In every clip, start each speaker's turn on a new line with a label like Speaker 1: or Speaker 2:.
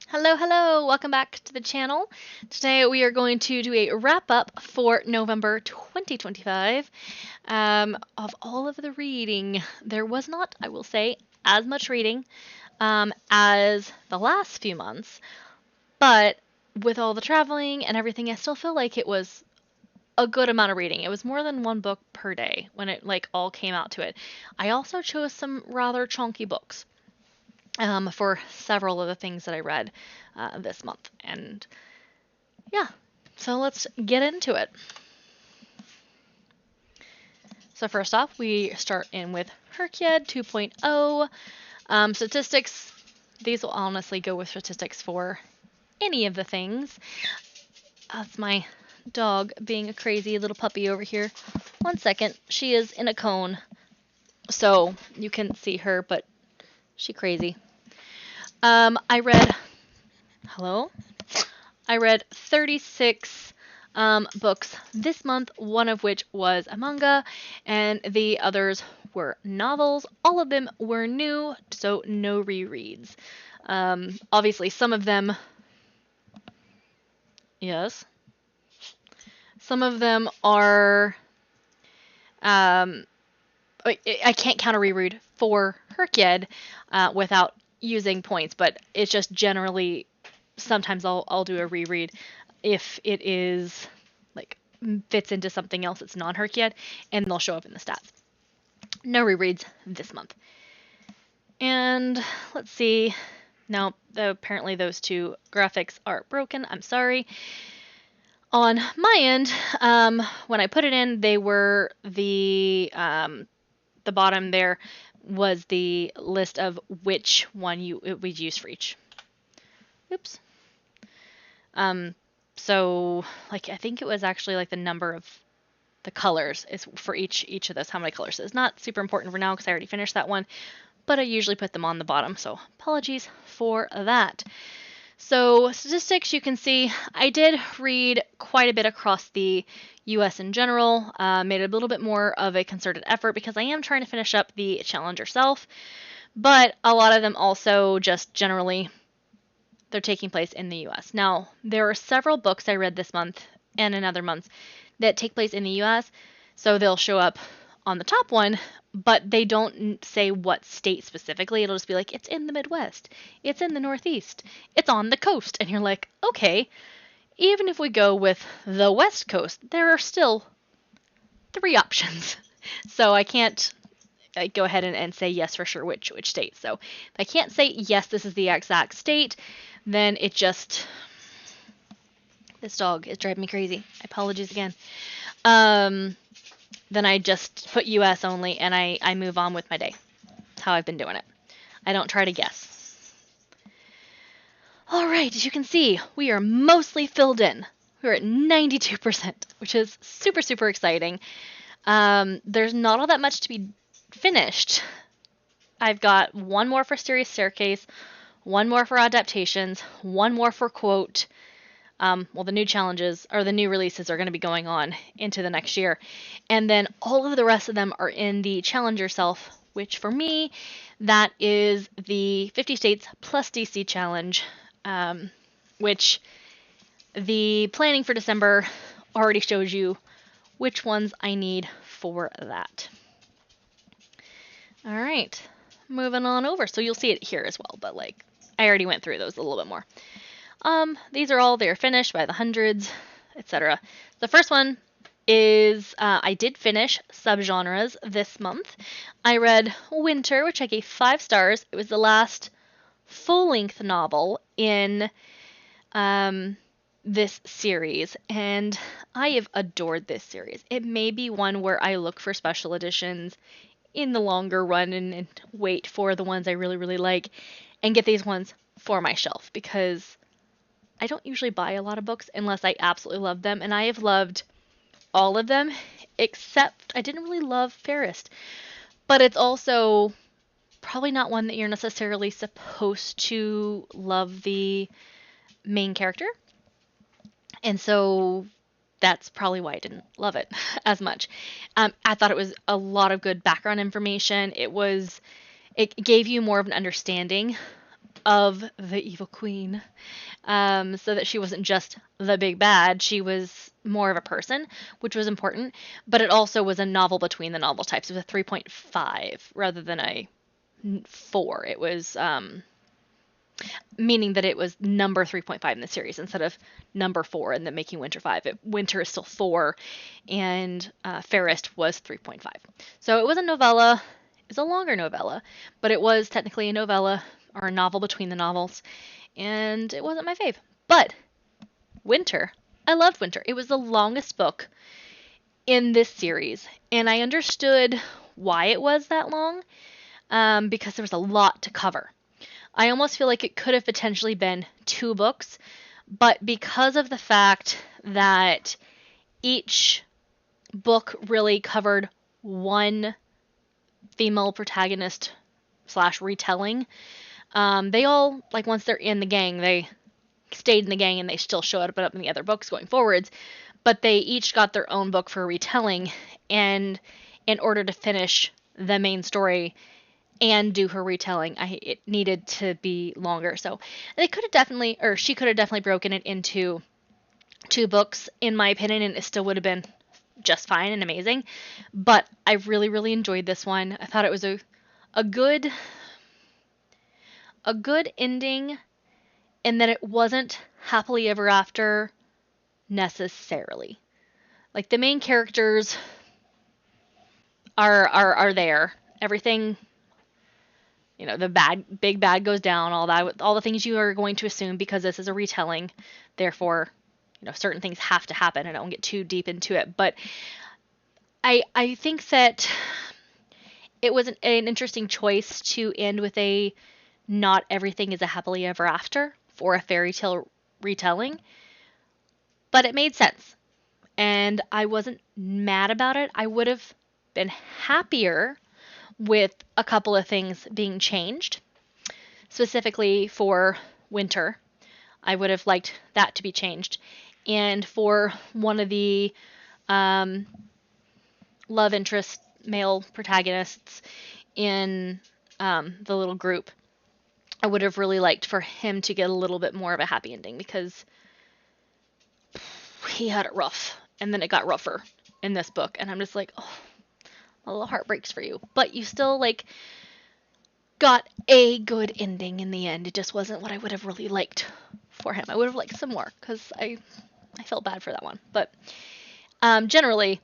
Speaker 1: Hello, hello! Welcome back to the channel. Today we are going to do a wrap up for November 2025 of all of the reading. There was not, I will say, as much reading as the last few months, but with all the traveling and everything, I still feel like it was a good amount of reading. It was more than one book per day when it all came out to it. I also chose some rather chunky books for several of the things that I read this month. And yeah, so let's get into it. So first off, we start in with HRCYED 2.0. Statistics, these will honestly go with statistics for any of the things. That's my dog being a crazy little puppy over here. One second, she is in a cone, so you can see her, but she's crazy. I read 36 books this month, one of which was a manga, and the others were novels. All of them were new, so no rereads. Obviously, some of them, yes, some of them are, I can't count a reread for HRCYED without using points, but it's just generally, sometimes I'll do a reread if it is fits into something else that's non-HRCYED, and they'll show up in the stats. No rereads this month. And let's see. No, apparently those two graphics are broken. I'm sorry. On my end, when I put it in, they were the bottom there was the list of which one we'd use for each. Oops. So I think it was actually the number of the colors is for each of those, how many colors. It's not super important for now because I already finished that one, but I usually put them on the bottom, so apologies for that. So statistics, you can see I did read quite a bit across the US in general, made a little bit more of a concerted effort because I am trying to finish up the challenge yourself, but a lot of them also just generally, they're taking place in the US. Now, there are several books I read this month and in other months that take place in the US, so they'll show up on the top one, but they don't say what state specifically. It'll just be like, it's in the Midwest, it's in the Northeast, it's on the coast, and you're like, okay, even if we go with the West Coast, there are still 3 options. So I can't go ahead and say yes for sure which state. So if I can't say yes, this is the exact state, then it just, this dog is driving me crazy. Apologies again. Then I just put US only, and I move on with my day. That's how I've been doing it. I don't try to guess. All right, as you can see, we are mostly filled in. We're at 92%, which is super, super exciting. There's not all that much to be finished. I've got one more for Serious Staircase, one more for Adaptations, one more for Quote. Well, the new challenges or the new releases are going to be going on into the next year. And then all of the rest of them are in the Challenge Yourself, which for me, that is the 50 States plus DC Challenge, which the planning for December already shows you which ones I need for that. All right, moving on over. So you'll see it here as well, but I already went through those a little bit more. These are all, they're finished by the hundreds, etc. The first one is, I did finish subgenres this month. I read Winter, which I gave 5 stars. It was the last full-length novel in this series, and I have adored this series. It may be one where I look for special editions in the longer run and wait for the ones I really, really like and get these ones for my shelf, because I don't usually buy a lot of books unless I absolutely love them, and I have loved all of them, except I didn't really love Fairest. But it's also probably not one that you're necessarily supposed to love the main character, and so that's probably why I didn't love it as much. I thought it was a lot of good background information. It gave you more of an understanding of the evil queen, so that she wasn't just the big bad. She was more of a person, which was important. But it also was a novel between the novel types. It was a 3.5 rather than a 4. It was meaning that it was number 3.5 in the series instead of number 4 and then making Winter 5. Winter is still 4, and Fairest was 3.5. So it was a novella. It's a longer novella, but it was technically a novella or a novel between the novels, and it wasn't my fave. But Winter, I loved Winter. It was the longest book in this series, and I understood why it was that long, because there was a lot to cover. I almost feel like it could have potentially been 2 books, but because of the fact that each book really covered one female protagonist / retelling, they all, like, once they're in the gang, they stayed in the gang and they still showed up in the other books going forwards, but they each got their own book for retelling, and in order to finish the main story and do her retelling, it needed to be longer. So they could have definitely, or she could have definitely broken it into 2 books, in my opinion, and it still would have been just fine and amazing. But I really, really enjoyed this one. I thought it was a good ending, in that it wasn't happily ever after necessarily. Like, the main characters are there. Everything, the big bad goes down, all the things you are going to assume because this is a retelling. Therefore, certain things have to happen, and I won't get too deep into it. But I think that it was an interesting choice to end with a not everything is a happily ever after for a fairy tale retelling. But it made sense, and I wasn't mad about it. I would have been happier with a couple of things being changed, specifically for Winter. I would have liked that to be changed. And for one of the love interest male protagonists in the little group, I would have really liked for him to get a little bit more of a happy ending, because he had it rough, and then it got rougher in this book, and I'm just like, oh, a little heart breaks for you. But you still, like, got a good ending in the end. It just wasn't what I would have really liked for him. I would have liked some more, because I felt bad for that one. But generally,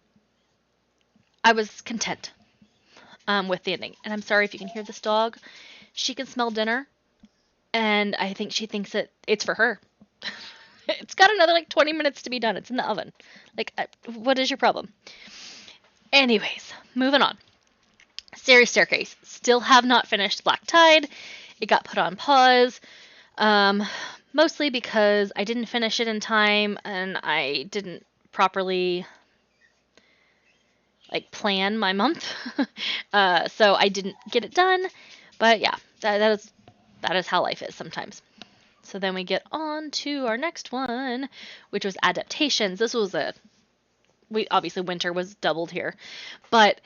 Speaker 1: I was content with the ending. And I'm sorry if you can hear this dog. She can smell dinner, and I think she thinks it's for her. It's got another, 20 minutes to be done. It's in the oven. What is your problem? Anyways, moving on. Series Staircase. Still have not finished Black Tide. It got put on pause. Mostly because I didn't finish it in time, and I didn't properly plan my month. So I didn't get it done. But yeah, that is how life is sometimes. So then we get on to our next one, which was adaptations. This was obviously Winter was doubled here, but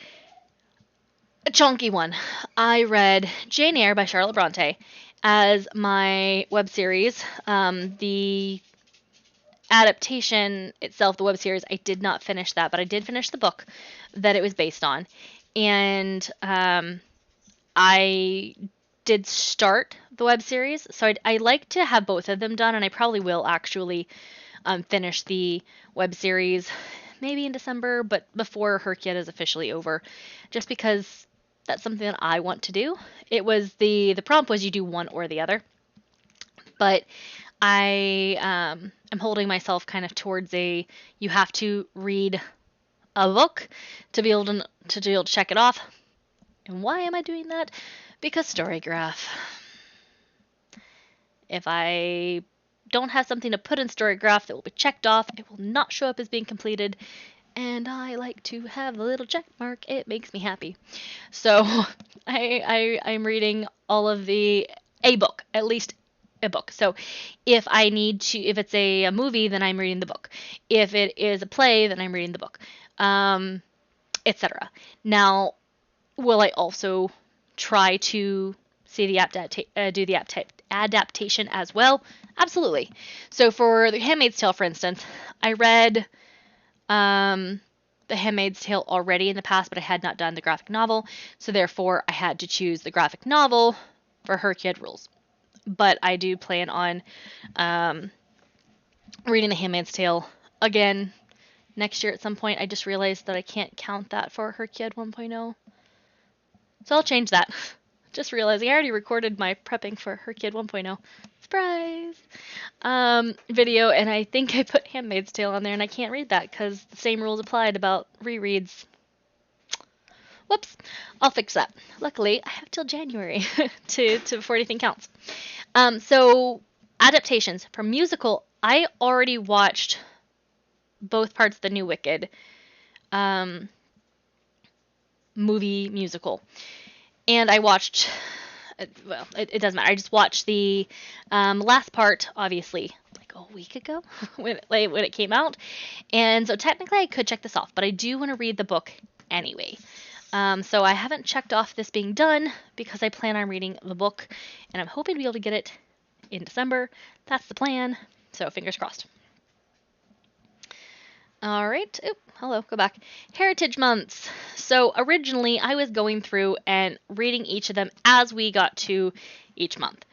Speaker 1: a chunky one. I read Jane Eyre by Charlotte Bronte as my web series. The adaptation itself, the web series, I did not finish that, but I did finish the book that it was based on. And I did start the web series, so I like to have both of them done, and I probably will actually finish the web series maybe in December, but before HRCYED is officially over, just because that's something that I want to do. It was the prompt was you do one or the other, but I am holding myself kind of towards you have to read a book to be able to check it off. And why am I doing that? Because Storygraph. If I don't have something to put in Storygraph that will be checked off, it will not show up as being completed. And I like to have the little check mark. It makes me happy. So I'm reading all of a book, at least a book. So if it's a movie, then I'm reading the book. If it is a play, then I'm reading the book, etc. Now, will I also try to see the adaptation as well? Absolutely. So for The Handmaid's Tale, for instance, I read The Handmaid's Tale already in the past, but I had not done the graphic novel, so therefore I had to choose the graphic novel for HRCYED rules. But I do plan on reading The Handmaid's Tale again next year at some point. I just realized that I can't count that for HRCYED 1.0. So I'll change that. Just realizing I already recorded my prepping for HRCYED 1.0. Surprise! Video, and I think I put Handmaid's Tale on there, and I can't read that because the same rules applied about rereads. Whoops! I'll fix that. Luckily, I have till January to before anything counts. So adaptations for musical, I already watched both parts of the New Wicked movie musical, and I watched. Well, it doesn't matter. I just watched the last part, obviously, like a week ago when it came out, and so technically I could check this off, but I do want to read the book anyway. So I haven't checked off this being done because I plan on reading the book, and I'm hoping to be able to get it in December. That's the plan. So fingers crossed. All right. Oop, hello, go back. Heritage months. So originally I was going through and reading each of them as we got to each month.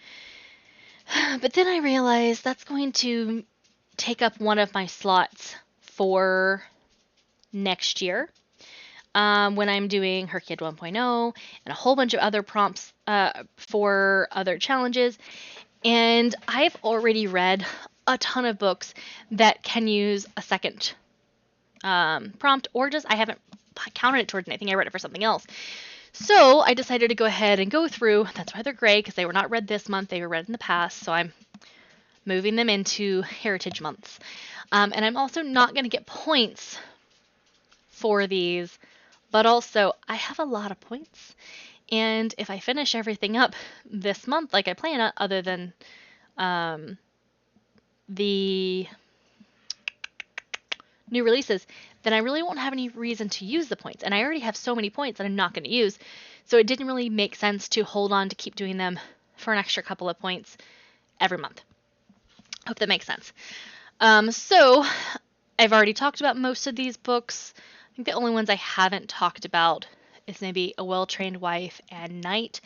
Speaker 1: But then I realized that's going to take up one of my slots for next year when I'm doing HRCYED 1.0 and a whole bunch of other prompts for other challenges. And I've already read a ton of books that can use a second prompt, or just I haven't counted it towards anything. I read it for something else. So I decided to go ahead and go through. That's why they're gray, because they were not read this month. They were read in the past. So I'm moving them into heritage months. And I'm also not going to get points for these, but also I have a lot of points. And if I finish everything up this month like I plan on, other than the new releases, then I really won't have any reason to use the points. And I already have so many points that I'm not going to use. So it didn't really make sense to hold on to keep doing them for an extra couple of points every month. Hope that makes sense. So I've already talked about most of these books. I think the only ones I haven't talked about is maybe A Well-Trained Wife and Night.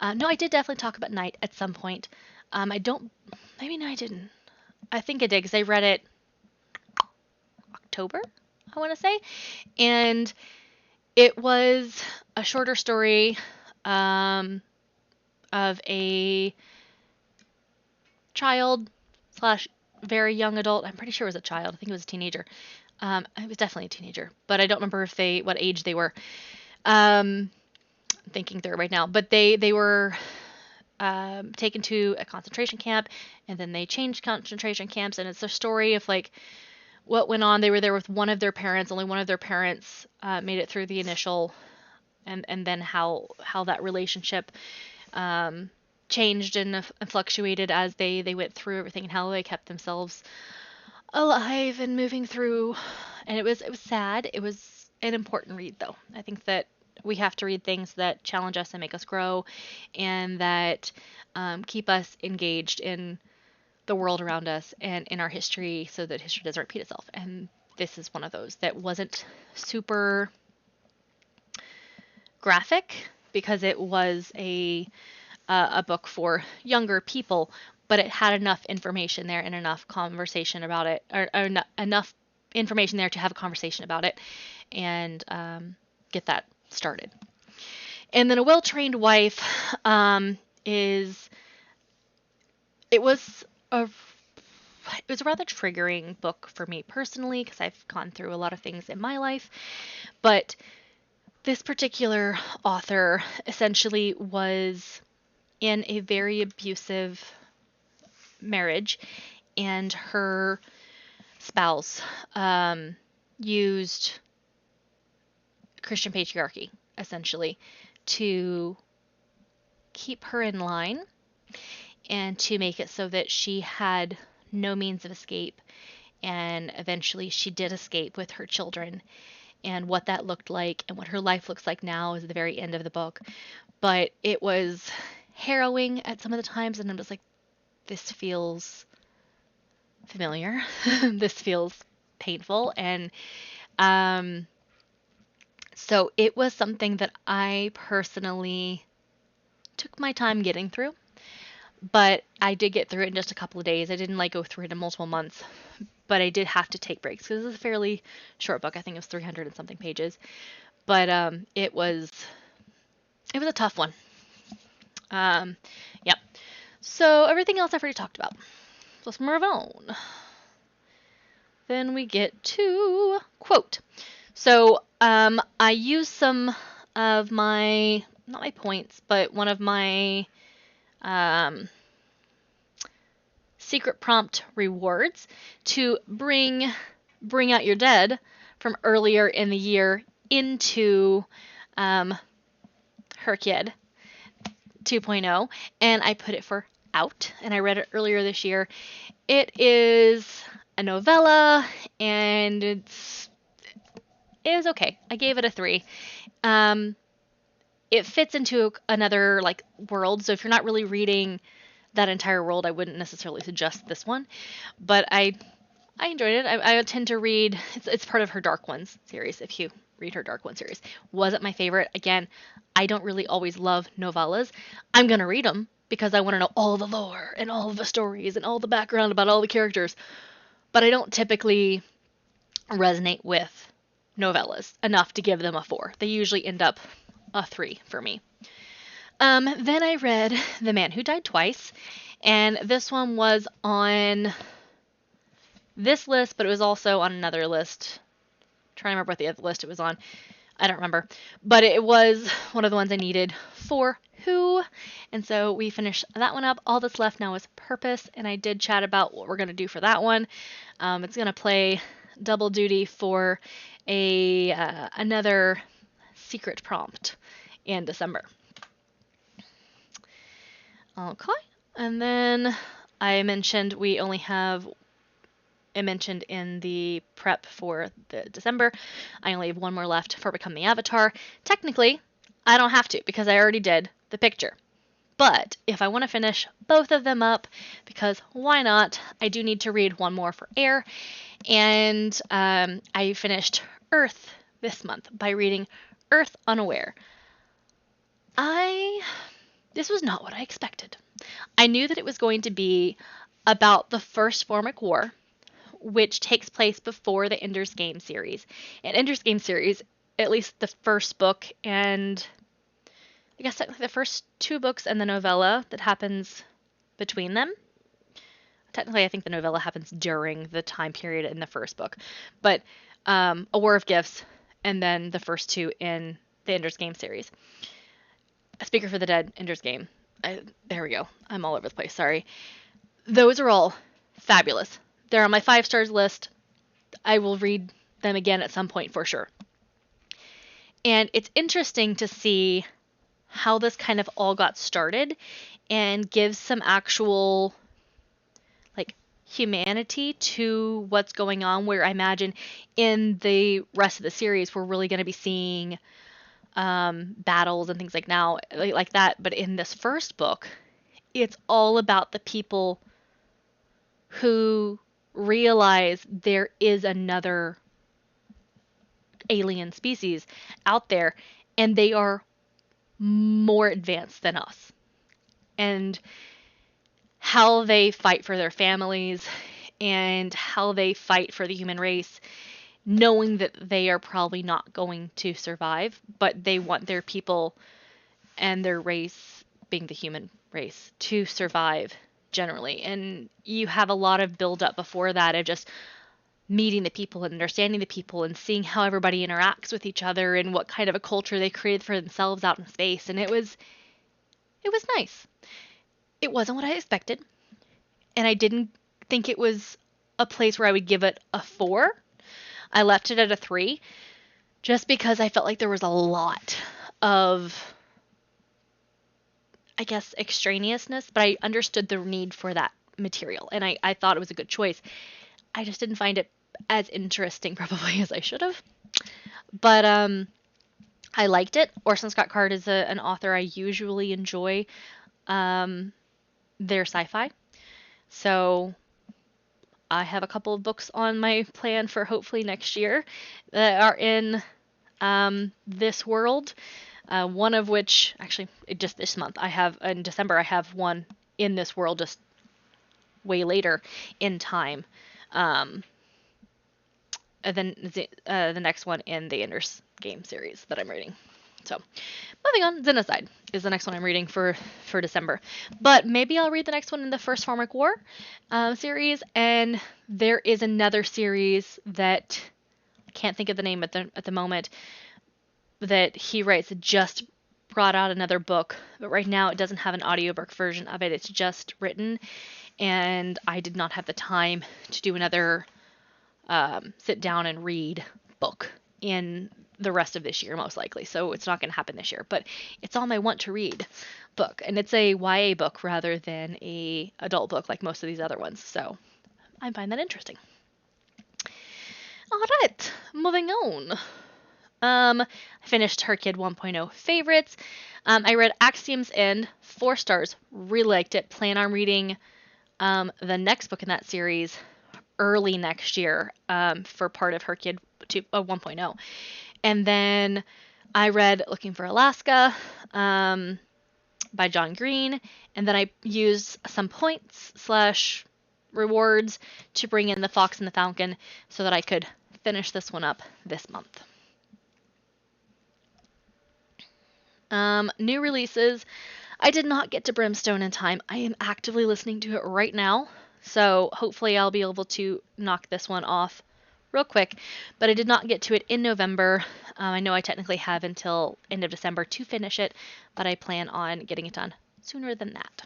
Speaker 1: No, I did definitely talk about Night at some point. Maybe no, I didn't. I think I did because I read it October, I want to say. And it was a shorter story of a child / very young adult. I'm pretty sure it was a child. I think it was a teenager. It was definitely a teenager, but I don't remember what age they were. Thinking through it right now, but they were taken to a concentration camp, and then they changed concentration camps, and it's a story of like what went on. They were there with one of their parents. Only one of their parents made it through the initial, and then how that relationship changed and fluctuated as they went through everything, and how they kept themselves alive and moving through. And it was sad. It was an important read, though. I think that we have to read things that challenge us and make us grow, and that keep us engaged in the world around us and in our history, so that history doesn't repeat itself. And this is one of those that wasn't super graphic because it was a book for younger people, but it had enough information there and enough conversation about it, or enough information there to have a conversation about it and get that started. And then A Well-Trained Wife it was a rather triggering book for me personally, because I've gone through a lot of things in my life. But this particular author essentially was in a very abusive marriage, and her spouse used Christian patriarchy essentially to keep her in line and to make it so that she had no means of escape. And eventually she did escape with her children, and what that looked like and what her life looks like now is at the very end of the book. But it was harrowing at some of the times, and I'm just like, this feels familiar. This feels painful. And so it was something that I personally took my time getting through, but I did get through it in just a couple of days. I didn't like go through it in multiple months, but I did have to take breaks because it's a fairly short book. I think it was 300 and something pages, but it was a tough one. Yep. So everything else I've already talked about. Let's move on. Then we get to quote. So I used some of my, not my points, but one of my secret prompt rewards to bring out your dead from earlier in the year into HRCYED 2.0, and I put it for out, and I read it earlier this year. It is a novella, and it was okay. I gave it a 3. It fits into another like world, so if you're not really reading that entire world, I wouldn't necessarily suggest this one. But I enjoyed it. I tend to read. It's part of her Dark Ones series. If you read her Dark One series, wasn't my favorite. Again, I don't really always love novellas. I'm gonna read them because I want to know all the lore and all the stories and all the background about all the characters. But I don't typically resonate with novellas enough to give them a 4. They usually end up a 3 for me. Then I read The Man Who Died Twice, and this one was on this list, but it was also on another list. I'm trying to remember what the other list it was on. I don't remember. But it was one of the ones I needed for Who, and so we finished that one up. All that's left now is Purpose, and I did chat about what we're going to do for that one. It's going to play double duty for another secret prompt in December. Okay, and then I mentioned we only have, I mentioned in the prep for the December, I only have one more left for Become the Avatar. Technically, I don't have to because I already did the picture. But if I want to finish both of them up, because why not, I do need to read one more for Air. And I finished Earth this month by reading Earth Unaware. This was not what I expected. I knew that it was going to be about the First Formic War, which takes place before the Ender's Game series. And Ender's Game series, at least the first book, and I guess the first 2 books and the novella that happens between them. Technically, I think the novella happens during the time period in the first book. But A War of Gifts, and then the first 2 in the Ender's Game series. A Speaker for the Dead, Ender's Game. There we go. I'm all over the place. Sorry. Those are all fabulous. They're on my 5 stars list. I will read them again at some point for sure. And it's interesting to see how this kind of all got started and gives some actual like humanity to what's going on, where I imagine in the rest of the series we're really going to be seeing battles and things like that. But in this first book, it's all about the people who realize there is another alien species out there, and they are more advanced than us, and how they fight for their families and how they fight for the human race, knowing that they are probably not going to survive, but they want their people and their race, being the human race, to survive generally. And you have a lot of build up before that of just meeting the people and understanding the people and seeing how everybody interacts with each other and what kind of a culture they created for themselves out in space. And it was nice. It wasn't what I expected, and I didn't think it was a place where I would give it a 4. I left it at a 3 just because I felt like there was a lot of, I guess, extraneousness, but I understood the need for that material, and I thought it was a good choice. I just didn't find it as interesting probably as I should have. But I liked it. Orson Scott Card is an author I usually enjoy. They're sci-fi. So I have a couple of books on my plan for hopefully next year that are in this world. One of which, actually, just this month, in December, I have one in this world just way later in time. And then the next one in the Ender's Game series that I'm reading. So, moving on, Xenocide is the next one I'm reading for December. But maybe I'll read the next one in the First Pharmic War series. And there is another series that I can't think of the name at the moment that he writes that just brought out another book. But right now it doesn't have an audiobook version of it. It's just written. And I did not have the time to do another sit down and read book in the rest of this year, most likely. So it's not going to happen this year, but it's on my want to read book, and it's a YA book rather than a adult book like most of these other ones. So I find that interesting. All right, moving on. I finished HRCYED 1.0 favorites. I read Axiom's End, 4 stars, really liked it. Plan on reading the next book in that series early next year for part of HRCYED 1.0. And then I read Looking for Alaska by John Green, and then I used some points / rewards to bring in The Fox and the Falcon so that I could finish this one up this month. New releases. I did not get to Brimstone in time. I am actively listening to it right now, so hopefully I'll be able to knock this one off real quick, but I did not get to it in November. I know I technically have until end of December to finish it, but I plan on getting it done sooner than that.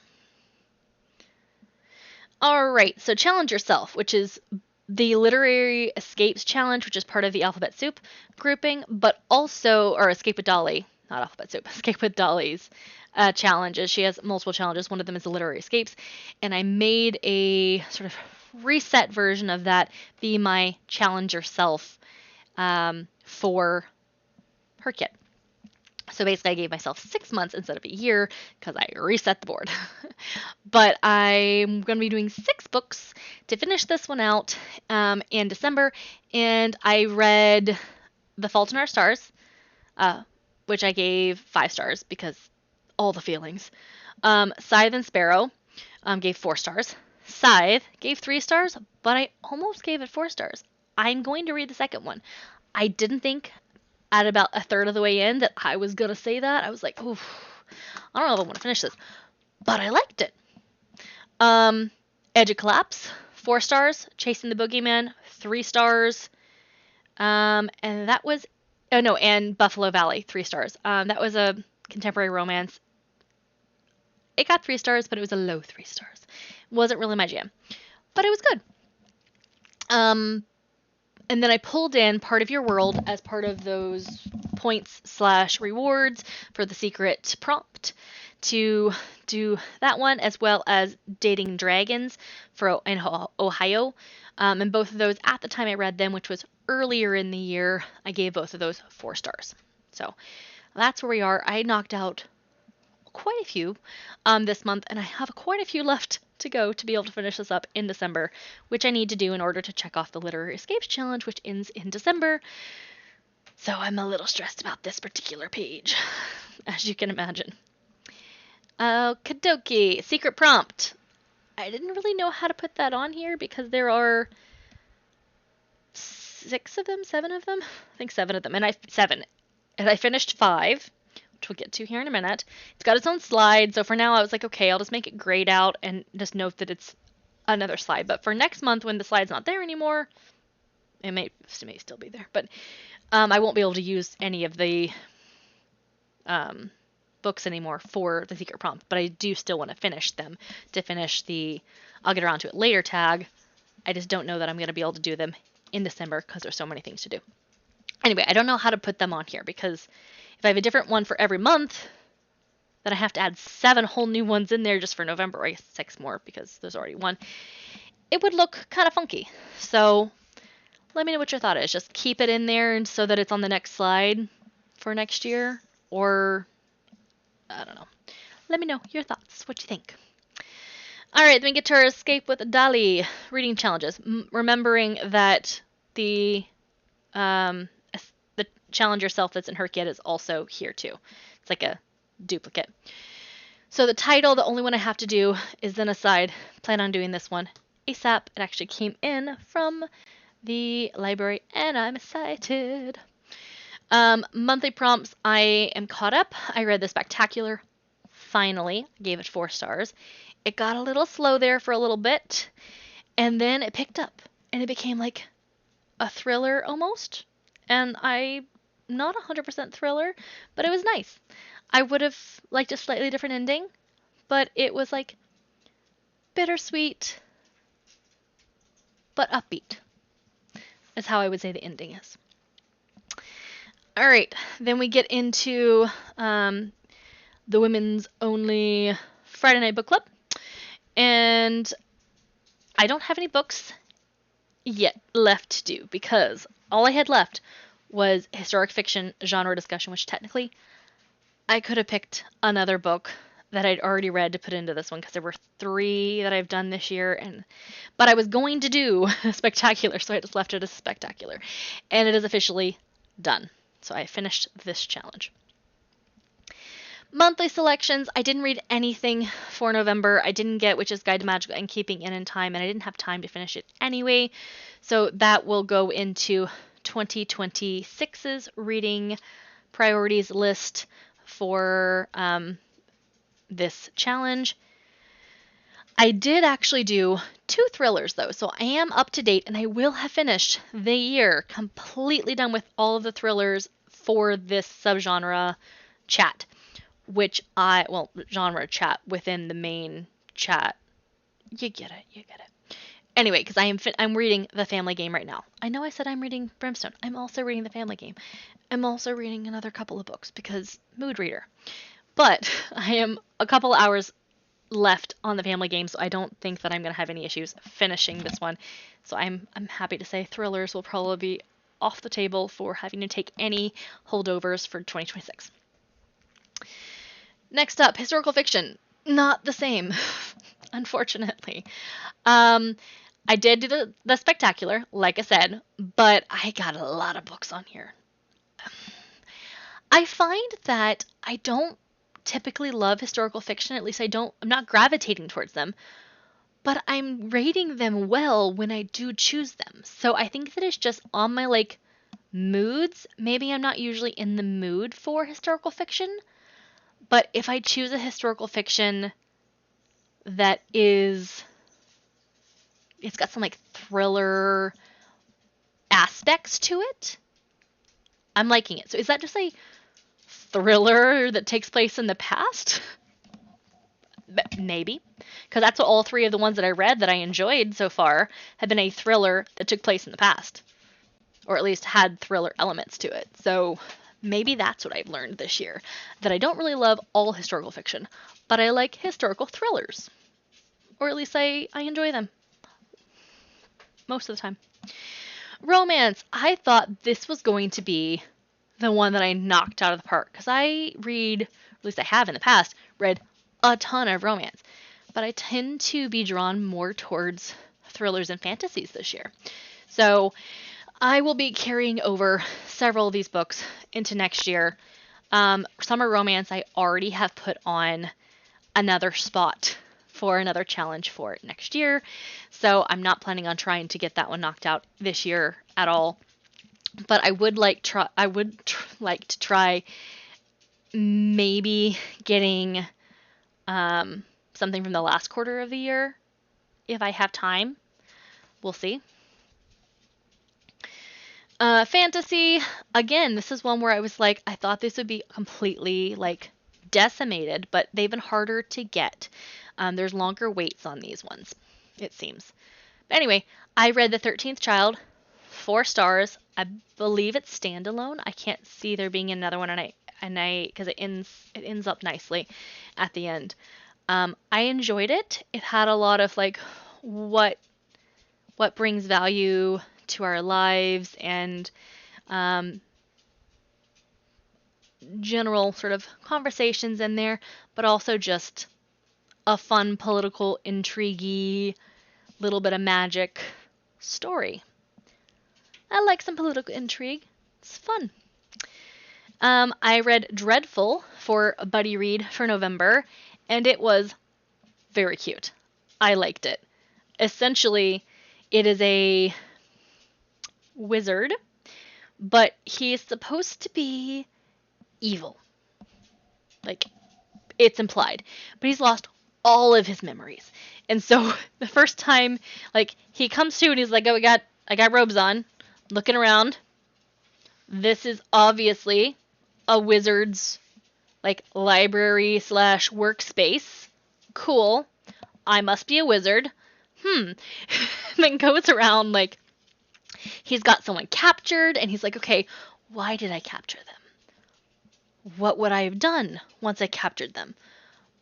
Speaker 1: All right, so Challenge Yourself, which is the Literary Escapes Challenge, which is part of the Alphabet Soup grouping, but also, or Escape with Dolly, not Alphabet Soup, Escape with Dolly's challenges. She has multiple challenges. One of them is the Literary Escapes, and I made a sort of reset version of that be my Challenge Yourself for HRCYED. So basically I gave myself 6 months instead of a year because I reset the board. But I'm going to be doing 6 books to finish this one out in December. And I read The Fault in Our Stars, which I gave 5 stars because all the feelings. Scythe and Sparrow gave 4 stars. Scythe gave 3 stars, but I almost gave it 4 stars. I'm going to read the second one. I didn't think at about a third of the way in that I was going to say that. I was like, oof, I don't know if I want to finish this, but I liked it. Edge of Collapse, 4 stars. Chasing the Boogeyman, 3 stars. And that was, and Buffalo Valley, 3 stars. That was a contemporary romance. It got 3 stars, but it was a low 3 stars. Wasn't really my jam, but it was good. And then I pulled in Part of Your World as part of those points / rewards for the secret prompt to do that one, as well as Dating Dragons in Ohio. And both of those, at the time I read them, which was earlier in the year, I gave both of those 4 stars. So that's where we are. I knocked out quite a few this month, and I have quite a few left to go to be able to finish this up in December, which I need to do in order to check off the Literary Escapes Challenge, which ends in December. So I'm a little stressed about this particular page, as you can imagine. Kadoki, Secret Prompt. I didn't really know how to put that on here because there are 7 of them? I think 7 of them, and I finished 5. Which we'll get to here in a minute. It's got its own slide, so for now I was like, okay, I'll just make it grayed out and just note that it's another slide. But for next month, when the slide's not there anymore, it may still be there, but I won't be able to use any of the books anymore for the secret prompt, but I do still want to finish them to finish the I'll get around to it later tag. I just don't know that I'm going to be able to do them in December because there's so many things to do. Anyway, I don't know how to put them on here because if I have a different one for every month, then I have to add 7 whole new ones in there just for November, or I guess 6 more because there's already one. It would look kind of funky. So let me know what your thought is. Just keep it in there and so that it's on the next slide for next year, or I don't know. let me know your thoughts, what you think. All right, then we get to our Escape with Dolly reading challenges. Remembering that the challenge yourself that's in HRCYED is also here too. It's like a duplicate. So the title, the only one I have to do is then aside. Plan on doing this one ASAP. It actually came in from the library and I'm excited. Monthly prompts, I am caught up. I read The Spectacular. Finally, gave it 4 stars. It got a little slow there for a little bit, and then it picked up, and it became like a thriller almost. And I'm not 100% thriller, but it was nice. I would have liked a slightly different ending, but it was like bittersweet, but upbeat, is how I would say the ending is. All right, then we get into the women's only Friday night book club. And I don't have any books yet left to do because all I had left was historic fiction genre discussion, which technically I could have picked another book that I'd already read to put into this one because there were 3 that I've done this year, but I was going to do a Spectacular, so I just left it as Spectacular. And it is officially done. So I finished this challenge. Monthly selections, I didn't read anything for November. I didn't get Witch's Guide to Magical and Keeping in Time, and I didn't have time to finish it anyway. So that will go into 2026's reading priorities list for this challenge. I did actually do 2 thrillers though, so I am up to date and I will have finished the year completely done with all of the thrillers for this subgenre chat. Genre chat within the main chat. You get it. Anyway, because I'm reading The Family Game right now. I know I said I'm reading Brimstone. I'm also reading The Family Game. I'm also reading another couple of books because mood reader. But I am a couple hours left on The Family Game, so I don't think that I'm going to have any issues finishing this one. So I'm happy to say thrillers will probably be off the table for having to take any holdovers for 2026. Next up, historical fiction. Not the same, unfortunately. I did do the Spectacular, like I said, but I got a lot of books on here. I find that I don't typically love historical fiction, at least I'm not gravitating towards them, but I'm rating them well when I do choose them. So I think that it's just on my moods. Maybe I'm not usually in the mood for historical fiction. But if I choose a historical fiction that it's got some thriller aspects to it, I'm liking it. So is that just a thriller that takes place in the past? Maybe. Because that's what all 3 of the ones that I read that I enjoyed so far have been a thriller that took place in the past. Or at least had thriller elements to it. So maybe that's what I've learned this year, that I don't really love all historical fiction, but I like historical thrillers. Or at least I enjoy them. Most of the time. Romance. I thought this was going to be the one that I knocked out of the park, because I read, at least I have in the past, read a ton of romance. But I tend to be drawn more towards thrillers and fantasies this year. So I will be carrying over several of these books into next year. Summer Romance, I already have put on another spot for another challenge for next year. So I'm not planning on trying to get that one knocked out this year at all. But I would like to try maybe getting something from the last quarter of the year if I have time. We'll see. Fantasy, again, this is one where I was like, I thought this would be completely decimated, but they've been harder to get. There's longer waits on these ones, it seems. But anyway, I read The 13th Child, 4 stars. I believe it's standalone. I can't see there being another one, because it ends up nicely at the end. I enjoyed it. It had a lot of what brings value to our lives, and general sort of conversations in there, but also just a fun political intrigue, little bit of magic story. I like some political intrigue. It's fun. I read Dreadful for a buddy read for November, and it was very cute. I liked it. Essentially, it is a wizard, but he is supposed to be evil. Like, it's implied. But he's lost all of his memories. And so the first time, like, he comes to and he's like, oh, I got robes on, looking around. This is obviously a wizard's, like, library / workspace. Cool. I must be a wizard. Then goes around, like, he's got someone captured, and he's like, okay, why did I capture them? What would I have done once I captured them?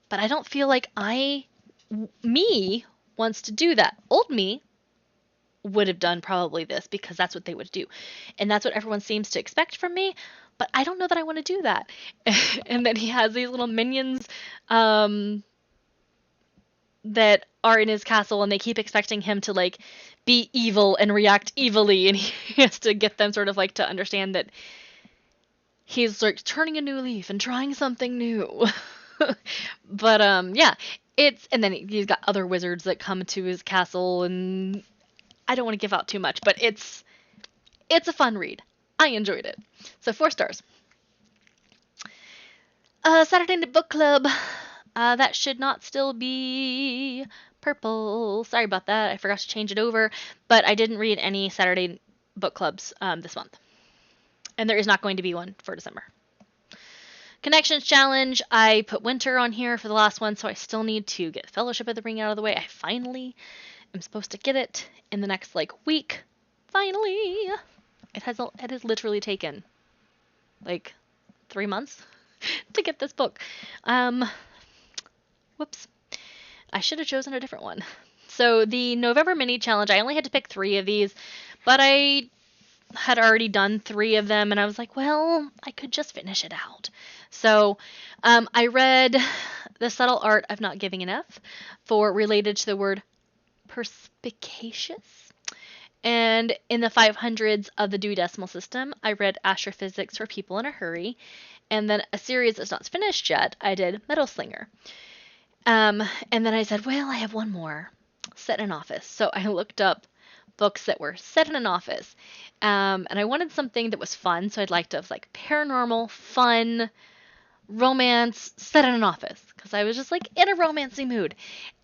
Speaker 1: But I don't feel like me wants to do that. Old me would have done probably this because that's what they would do. And that's what everyone seems to expect from me, but I don't know that I want to do that. And then he has these little minions that are in his castle, and they keep expecting him to, like, be evil and react evilly, and he has to get them sort of, like, to understand that he's, like, turning a new leaf and trying something new. But yeah, and then he's got other wizards that come to his castle, and I don't want to give out too much, but it's a fun read. I enjoyed it. So 4 stars. Saturday Night Book Club. That should not still be purple. Sorry about that. I forgot to change it over. But I didn't read any Saturday book clubs this month. And there is not going to be one for December. Connections Challenge. I put Winter on here for the last one, so I still need to get Fellowship of the Ring out of the way. I finally am supposed to get it in the next, like, week. Finally! It has literally taken, like, 3 months to get this book. Whoops. I should have chosen a different one. So the November mini challenge, I only had to pick 3 of these, but I had already done 3 of them, and I was like, well, I could just finish it out. So I read The Subtle Art of Not Giving Enough for related to the word perspicacious. And in the 500s of the Dewey Decimal System, I read Astrophysics for People in a Hurry. And then a series that's not finished yet, I did Metal Slinger. And then I said, well, I have one more, set in an office. So I looked up books that were set in an office. And I wanted something that was fun. So I'd like to have, like, paranormal, fun, romance set in an office. Because I was just, like, in a romancy mood.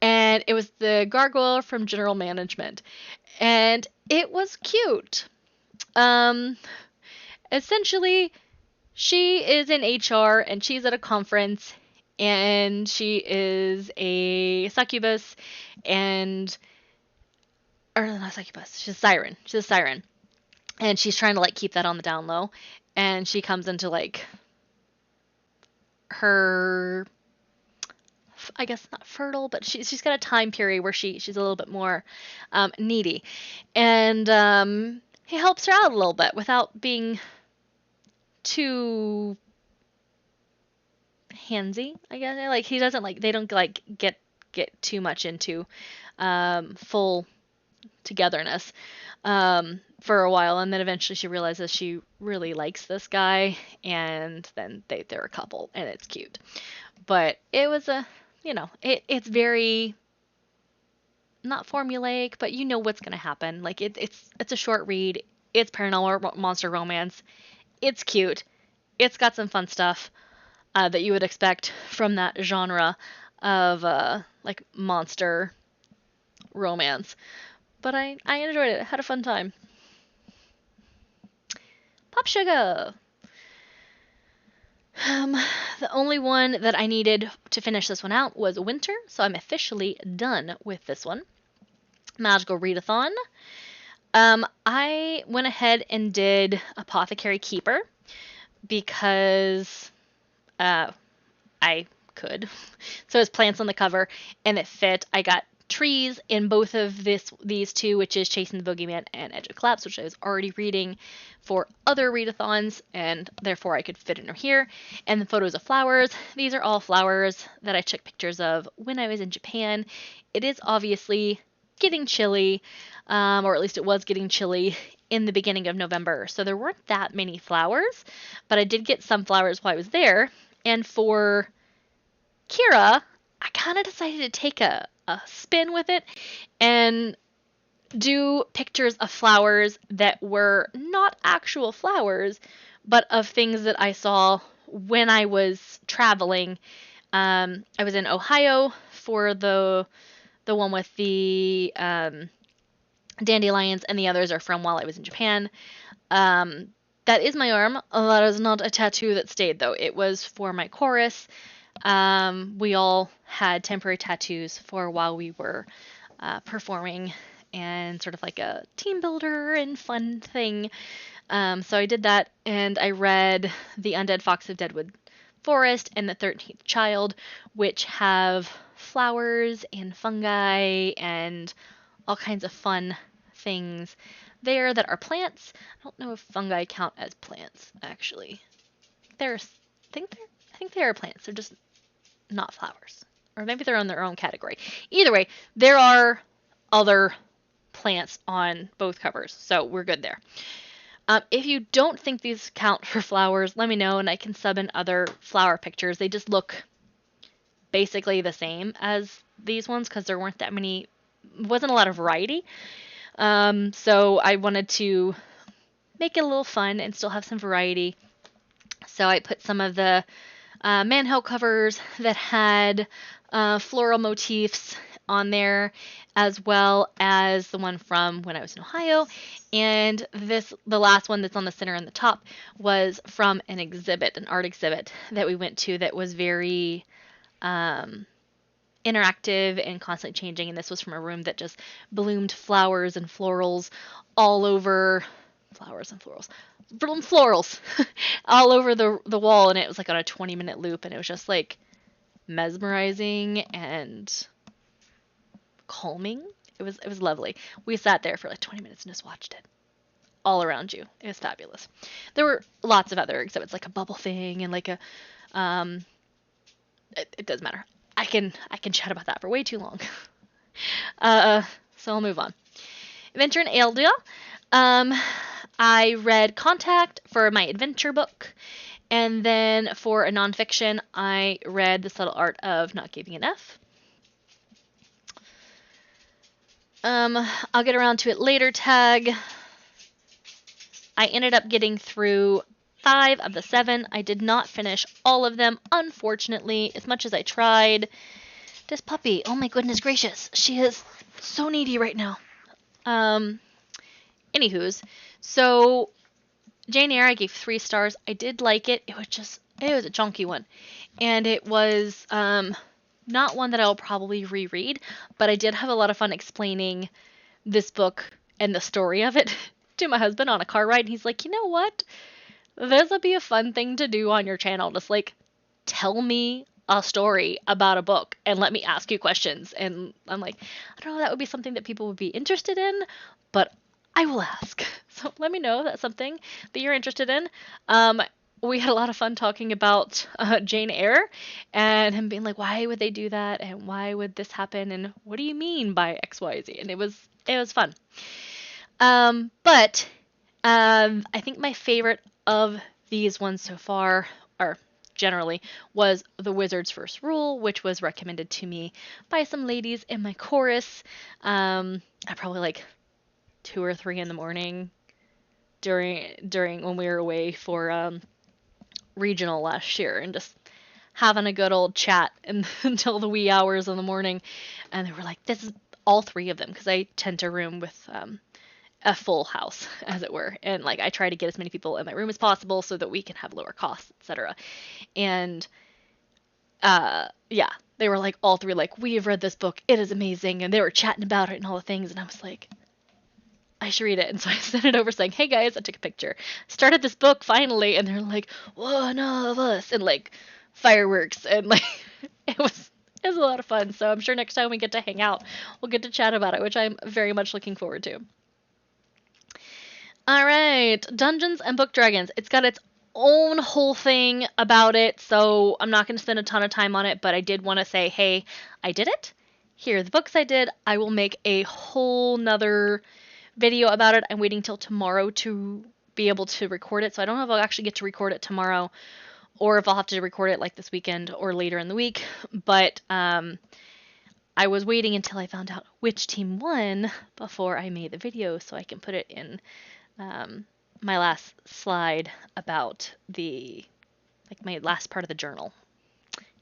Speaker 1: And it was The Gargoyle from General Management. And it was cute. Essentially, she is in HR and she's at a conference. And she is a succubus, or not succubus, she's a siren. She's a siren. And she's trying to, like, keep that on the down low. And she comes into, like, her, I guess not fertile, but she's got a time period where she's a little bit more needy. And he helps her out a little bit without being too handsy, I guess. Like, he doesn't, like, they don't, like, get too much into full togetherness for a while, and then eventually she realizes she really likes this guy, and then they're a couple, and it's cute. But it was it's very not formulaic, but you know what's gonna happen. Like, it's a short read, it's paranormal monster romance, it's cute, it's got some fun stuff that you would expect from that genre of like, monster romance. But I enjoyed it. I had a fun time. PopSugar. The only one that I needed to finish this one out was Winter, so I'm officially done with this one. Magical Readathon. I went ahead and did Apothecary Keeper because I could. So it was plants on the cover, and it fit. I got trees in both of these two, which is Chasing the Boogeyman and Edge of Collapse, which I was already reading for other readathons, and therefore I could fit in here. And the photos of flowers. These are all flowers that I took pictures of when I was in Japan. It is obviously getting chilly, or at least it was getting chilly in the beginning of November, so there weren't that many flowers, but I did get some flowers while I was there. And for Kira, I kind of decided to take a spin with it and do pictures of flowers that were not actual flowers, but of things that I saw when I was traveling. I was in Ohio for the one with the dandelions, and the others are from while I was in Japan. That is my arm. That is not a tattoo that stayed, though. It was for my chorus. We all had temporary tattoos for while we were performing, and sort of like a team builder and fun thing. So I did that, and I read The Undead Fox of Deadwood Forest and The 13th Child, which have flowers and fungi and all kinds of fun things there that are plants. I don't know if fungi count as plants, actually. I think they are plants. They're just not flowers. Or maybe they're on their own category. Either way, there are other plants on both covers, so we're good there. If you don't think these count for flowers, let me know and I can sub in other flower pictures. They just look basically the same as these ones because there weren't that many, wasn't a lot of variety. So I wanted to make it a little fun and still have some variety. So I put some of the manhole covers that had floral motifs on there, as well as the one from when I was in Ohio. And the last one that's on the center and the top was from an exhibit, an art exhibit that we went to that was very interactive and constantly changing. And this was from a room that just bloomed flowers and florals all over. Florals all over the wall, and it was like on a 20-minute loop, and it was just like mesmerizing and calming. It was lovely. We sat there for like 20 minutes and just watched it all around you. It was fabulous. There were lots of other exhibits, like a bubble thing and like a it doesn't matter. I can chat about that for way too long. So I'll move on. Adventure in Eldea. I read Contact for my adventure book, and then for a nonfiction, I read The Subtle Art of Not Giving an F. I'll get around to it later tag. I ended up getting through 5 of the 7. I did not finish all of them, unfortunately, as much as I tried. This puppy, oh my goodness gracious, she is so needy right now. Anywho's, so Jane Eyre I gave 3 stars. I did like it. It was a chunky one. And it was not one that I'll probably reread, but I did have a lot of fun explaining this book and the story of it to my husband on a car ride. And he's like, you know what? This would be a fun thing to do on your channel. Just like tell me a story about a book and let me ask you questions. And I'm like, I don't know, that would be something that people would be interested in, but I will ask. So let me know if that's something that you're interested in. We had a lot of fun talking about Jane Eyre and him being like, why would they do that? And why would this happen? And what do you mean by XYZ? And it was fun. But I think my favorite of these ones so far, or generally, was The Wizard's First Rule, which was recommended to me by some ladies in my chorus. I probably like 2 or 3 in the morning during when we were away for regional last year, and just having a good old chat until the wee hours of the morning. And they were like, this is all 3 of them, because I tend to room with a full house, as it were, and like I try to get as many people in my room as possible so that we can have lower costs, etc. And yeah, they were like all 3 like, we have read this book, it is amazing, and they were chatting about it and all the things, and I was like, I should read it. And so I sent it over saying, hey guys, I took a picture, started this book finally, and they're like, one of us, and like fireworks, and like it It was a lot of fun. So I'm sure next time we get to hang out, we'll get to chat about it, which I'm very much looking forward to. All right, Dungeons and Book Dragons. It's got its own whole thing about it, so I'm not going to spend a ton of time on it, but I did want to say, hey, I did it. Here are the books I did. I will make a whole nother video about it. I'm waiting till tomorrow to be able to record it, so I don't know if I'll actually get to record it tomorrow or if I'll have to record it like this weekend or later in the week, but I was waiting until I found out which team won before I made the video so I can put it in my last slide about my last part of the journal.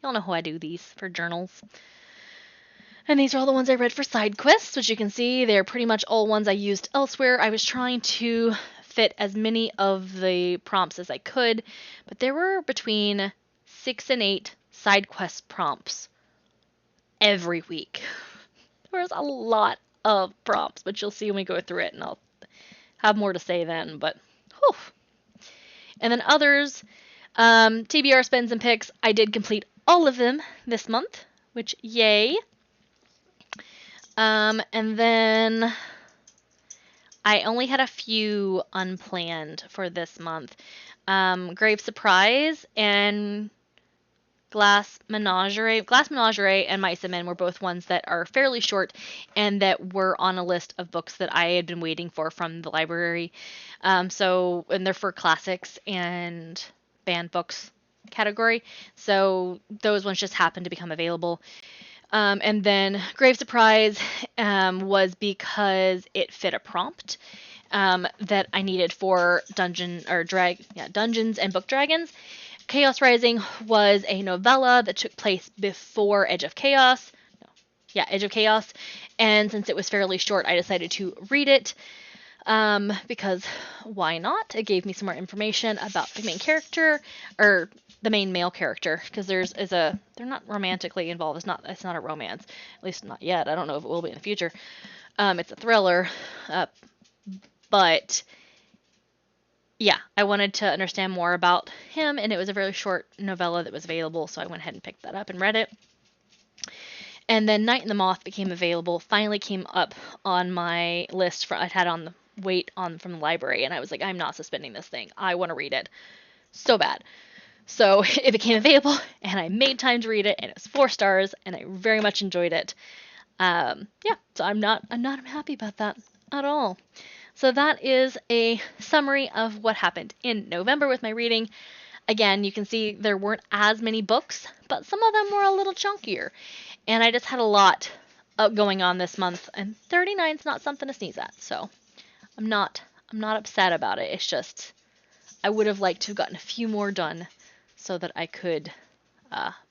Speaker 1: Y'all know how I do these for journals. And these are all the ones I read for side quests, which you can see they're pretty much all ones I used elsewhere. I was trying to fit as many of the prompts as I could, but there were between 6 and 8 side quest prompts every week. There was a lot of prompts, but you'll see when we go through it, and I'll have more to say then, but whew. And then others, TBR spins and picks, I did complete all of them this month, which yay. And then I only had a few unplanned for this month. Grave Surprise and Glass Menagerie and Mice and Men were both ones that are fairly short and that were on a list of books that I had been waiting for from the library. And they're for classics and banned books category. So those ones just happened to become available. And then Grave Surprise was because it fit a prompt that I needed for Dungeons and Book Dragons. Chaos Rising was a novella that took place before Edge of Chaos. Edge of Chaos. And since it was fairly short, I decided to read it because why not? It gave me some more information about the main character, or the main male character, because they're not romantically involved. It's not a romance, at least not yet. I don't know if it will be in the future. It's a thriller, but yeah, I wanted to understand more about him, and it was a very short novella that was available, so I went ahead and picked that up and read it. And then Night and the Moth became available, finally came up on my list I'd had on the wait on from the library, and I was like, I'm not suspending this thing. I want to read it so bad. So it became available, and I made time to read it, and it's 4 stars, and I very much enjoyed it. So I'm not happy about that at all. So that is a summary of what happened in November with my reading. Again, you can see there weren't as many books, but some of them were a little chunkier. And I just had a lot going on this month, and 39 is not something to sneeze at. So I'm not upset about it. It's just I would have liked to have gotten a few more done so that I could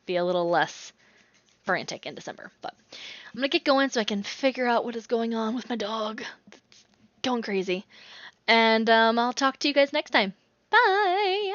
Speaker 1: be a little less frantic in December. But I'm going to get going so I can figure out what is going on with my dog. It's going crazy. And I'll talk to you guys next time. Bye!